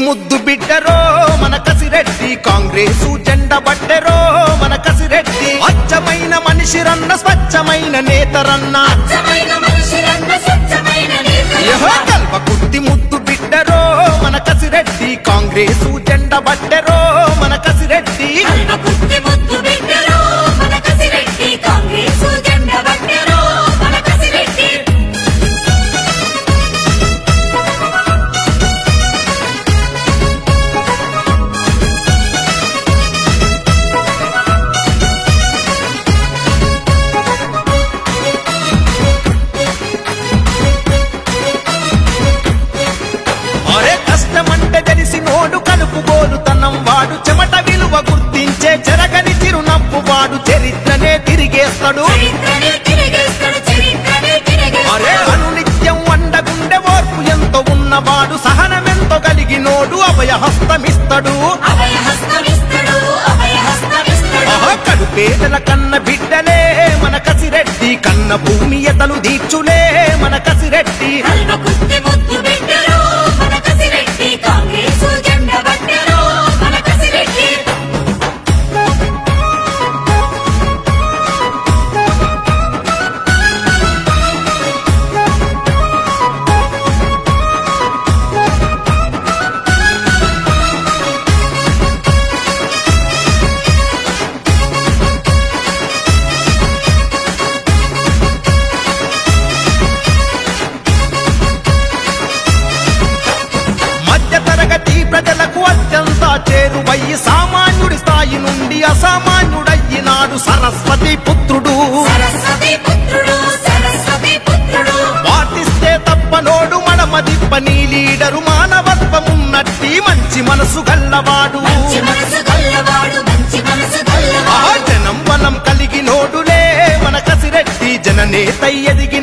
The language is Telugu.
ముద్దు బిడ్డరో మన కసిరెడ్డి కాంగ్రెసు జెండా బట్టెరో మన కసిరెడ్డి అచ్చమైన మనిషిరన్న స్వచ్ఛమైన నేతరన్న కల్వకుర్తి ముద్దు బిడ్డరో మన కసిరెడ్డి కాంగ్రెసు జెండా బట్టెరో మన కసిరెడ్డి కలుపుగోలుతనం వాడు చెమట విలువ గుర్తించే చెరగని చిరునవ్వు వాడు చరిత్రనే తిరిగేస్తాడు అరే అనునిత్యం వండగుండె ఓర్పు ఎంతో ఉన్నవాడు సహనమెంతో కలిగినోడు అభయహస్తమిస్తాడు కడుపేదల కన్న బిడ్డలే మన కసిరెడ్డి కన్న భూమి ఎతలు దీక్షులే మన కసిరెడ్డి చేరువయ్యి సామాన్యుడి స్థాయి నుండి అసామాన్యుడయ్యినాడు సరస్వతి పుత్రుడు పాటిస్తే తప్పనోడు మడమదిప్పని లీడరు మానవత్వమున్నట్టి మంచి మనసు గల్లవాడు జనం బలం కలిగినోడులే మన కసిరెడ్డి జననేత ఎదిగి